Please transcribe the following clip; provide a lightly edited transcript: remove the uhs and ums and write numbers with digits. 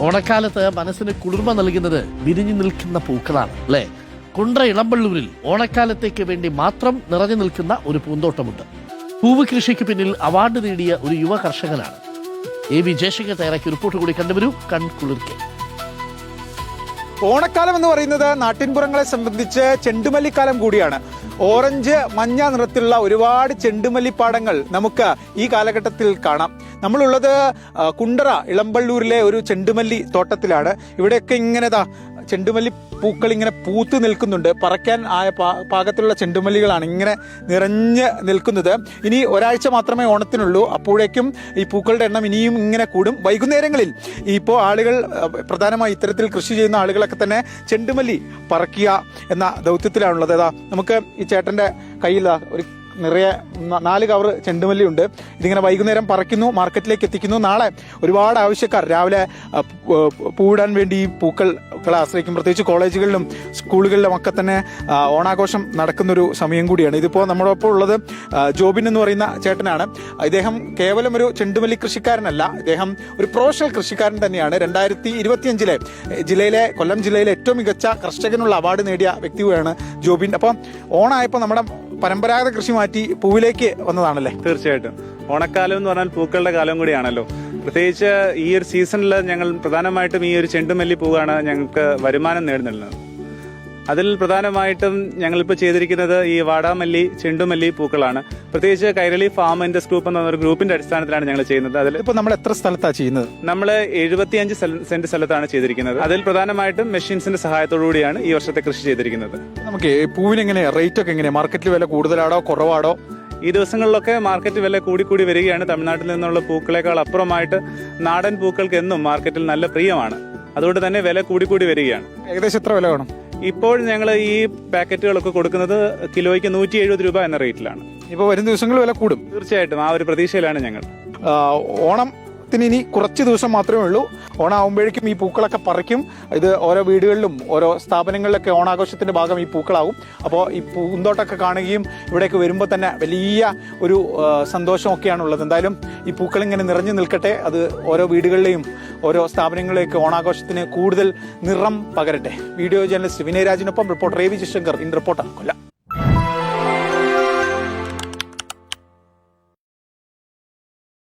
ഓണക്കാലത്ത് മനസ്സിന് കുളിർമ നൽകുന്നത് വിരിഞ്ഞു നിൽക്കുന്ന പൂക്കളാണ് അല്ലേ? കുണ്ട്ര ഇളമ്പള്ളൂരിൽ ഓണക്കാലത്തേക്ക് വേണ്ടി മാത്രം നിറഞ്ഞു നിൽക്കുന്ന ഒരു പൂന്തോട്ടമുണ്ട്. പൂവ് കൃഷിക്ക് പിന്നിൽ അവാർഡ് നേടിയ ഒരു യുവ കർഷകനാണ്. AB ജയശങ്കർ തയ്യാറാക്കിയ റിപ്പോർട്ട് കൂടി കണ്ടുവരൂ. കൺകുളിർക്കെ. ഓണക്കാലം എന്ന് പറയുന്നത് നാട്ടിൻപുറങ്ങളെ സംബന്ധിച്ച് ചെണ്ടുമല്ലിക്കാലം കൂടിയാണ്. ഓറഞ്ച് മഞ്ഞ നിറത്തിലുള്ള ഒരുപാട് ചെണ്ടുമല്ലിപ്പാടങ്ങൾ നമുക്ക് ഈ കാലഘട്ടത്തിൽ കാണാം. നമ്മളുള്ളത് കുണ്ട്ര ഇളമ്പള്ളൂരിലെ ഒരു ചെണ്ടുമല്ലി തോട്ടത്തിലാണ്. ഇവിടെയൊക്കെ ഇങ്ങനെ ചെണ്ടുമല്ലി പൂക്കൾ ഇങ്ങനെ പൂത്തു നിൽക്കുന്നുണ്ട്. പറക്കാൻ ആയ പാകത്തിലുള്ള ചെണ്ടുമല്ലികളാണ് ഇങ്ങനെ നിറഞ്ഞ് നിൽക്കുന്നത്. ഇനി ഒരാഴ്ച മാത്രമേ ഓണത്തിനുള്ളൂ. അപ്പോഴേക്കും ഈ പൂക്കളുടെ എണ്ണം ഇനിയും ഇങ്ങനെ കൂടും. വൈകുന്നേരങ്ങളിൽ ഇപ്പോൾ ആളുകൾ പ്രധാനമായി ഇത്തരത്തിൽ കൃഷി ചെയ്യുന്ന ആളുകളൊക്കെ തന്നെ ചെണ്ടുമല്ലി പറക്കുക എന്ന ദൗത്യത്തിലാണുള്ളത്. നമുക്ക് ഈ ചേട്ടൻ്റെ കയ്യിൽ ഒരു നിറയെ 4 കവർ ചെണ്ടുമല്ലി ഉണ്ട്. ഇതിങ്ങനെ വൈകുന്നേരം പറിക്കുന്നു, മാർക്കറ്റിലേക്ക് എത്തിക്കുന്നു. നാളെ ഒരുപാട് ആവശ്യക്കാർ രാവിലെ പൂവിടാൻ വേണ്ടി ഈ പൂക്കളെ ആശ്രയിക്കും. പ്രത്യേകിച്ച് കോളേജുകളിലും സ്കൂളുകളിലും ഒക്കെ തന്നെ ഓണാഘോഷം നടക്കുന്നൊരു സമയം കൂടിയാണ്. ഇതിപ്പോൾ നമ്മളൊപ്പം ഉള്ളത് ജോബിൻ എന്ന് പറയുന്ന ചേട്ടനാണ്. ഇദ്ദേഹം കേവലം ഒരു ചെണ്ടുമല്ലി കൃഷിക്കാരനല്ല, ഇദ്ദേഹം ഒരു പ്രൊഫഷണൽ കൃഷിക്കാരൻ തന്നെയാണ്. 2025 കൊല്ലം ജില്ലയിലെ ഏറ്റവും മികച്ച കർഷകനുള്ള അവാർഡ് നേടിയ വ്യക്തിയാണ് ജോബിൻ. അപ്പം ഓണായപ്പോൾ നമ്മുടെ പരമ്പരാഗത കൃഷി മാറ്റി പൂവിലേക്ക് വന്നതാണല്ലേ? തീർച്ചയായിട്ടും. ഓണക്കാലം എന്ന് പറഞ്ഞാൽ പൂക്കളുടെ കാലം കൂടിയാണല്ലോ. പ്രത്യേകിച്ച് ഈ ഒരു സീസണിൽ ഞങ്ങൾ പ്രധാനമായിട്ടും ഈ ഒരു ചെണ്ടുമല്ലി പൂവാണ് ഞങ്ങൾക്ക് വരുമാനം നേടുന്നത്. അതിൽ പ്രധാനമായിട്ടും ഞങ്ങളിപ്പോൾ ചെയ്തിരിക്കുന്നത് ഈ വാടാമല്ലി, ചെണ്ടുമല്ലി പൂക്കളാണ്. പ്രത്യേകിച്ച് കൈരളി ഫാം ഇൻഡസ് ഗ്രൂപ്പ് എന്ന ഒരു ഗ്രൂപ്പിന്റെ അടിസ്ഥാനത്തിലാണ് ഞങ്ങൾ ചെയ്യുന്നത്. അതിൽ ഇപ്പോൾ നമ്മൾ എത്ര സ്ഥലത്താണ് ചെയ്യുന്നത്? നമ്മൾ 75 സെന്റ് സ്ഥലത്താണ് ചെയ്തിരിക്കുന്നത്. അതിൽ പ്രധാനമായിട്ടും മെഷീൻസിന്റെ സഹായത്തോടു കൂടിയാണ് ഈ വർഷത്തെ കൃഷി ചെയ്തിരിക്കുന്നത്. നമുക്ക് പൂവിനെങ്ങനെ റേറ്റ് ഒക്കെ എങ്ങനെയാണ്? മാർക്കറ്റിൽ വില കൂടുതലാണോ കുറവാണോ? ഈ ദിവസങ്ങളിലൊക്കെ മാർക്കറ്റ് വില കൂടി വരികയാണ്. തമിഴ്നാട്ടിൽ നിന്നുള്ള പൂക്കളെക്കാൾ അപ്പുറമായിട്ട് നാടൻ പൂക്കൾക്ക് എന്നും മാർക്കറ്റിൽ നല്ല പ്രിയമാണ്. അതുകൊണ്ട് തന്നെ വില കൂടി വരികയാണ്. ഏകദേശം എത്ര വില വേണം? ഇപ്പോൾ ഞങ്ങൾ ഈ പാക്കറ്റുകളൊക്കെ കൊടുക്കുന്നത് കിലോയ്ക്ക് 170 രൂപ എന്ന റേറ്റിലാണ്. ഇപ്പോൾ വരും ദിവസങ്ങളിൽ വില കൂടും തീർച്ചയായിട്ടും. ആ ഒരു പ്രതീക്ഷയിലാണ് ഞങ്ങൾ. ഓണത്തിന് ഇനി കുറച്ച് ദിവസം മാത്രമേ ഉള്ളൂ. ഓണാകുമ്പോഴേക്കും ഈ പൂക്കളൊക്കെ പറിക്കും. ഇത് ഓരോ വീടുകളിലും ഓരോ സ്ഥാപനങ്ങളിലൊക്കെ ഓണാഘോഷത്തിന്റെ ഭാഗം ഈ പൂക്കളാവും. അപ്പോൾ ഈ പൂന്തോട്ടമൊക്കെ കാണുകയും ഇവിടേക്ക് വരുമ്പോൾ തന്നെ വലിയ ഒരു സന്തോഷമൊക്കെയാണുള്ളത്. എന്തായാലും ഈ പൂക്കൾ ഇങ്ങനെ നിറഞ്ഞു നിൽക്കട്ടെ. അത് ഓരോ വീടുകളിലെയും ഓരോ സ്ഥാപനങ്ങളിലേക്ക് ഓണാഘോഷത്തിന് കൂടുതൽ നിറം പകരട്ടെ. വീഡിയോ ജേർണലിസ്റ്റ് വിനയരാജിനൊപ്പം റിപ്പോർട്ടർ AB ജയശങ്കർ, ഇൻ റിപ്പോർട്ടർ, കൊല്ലം.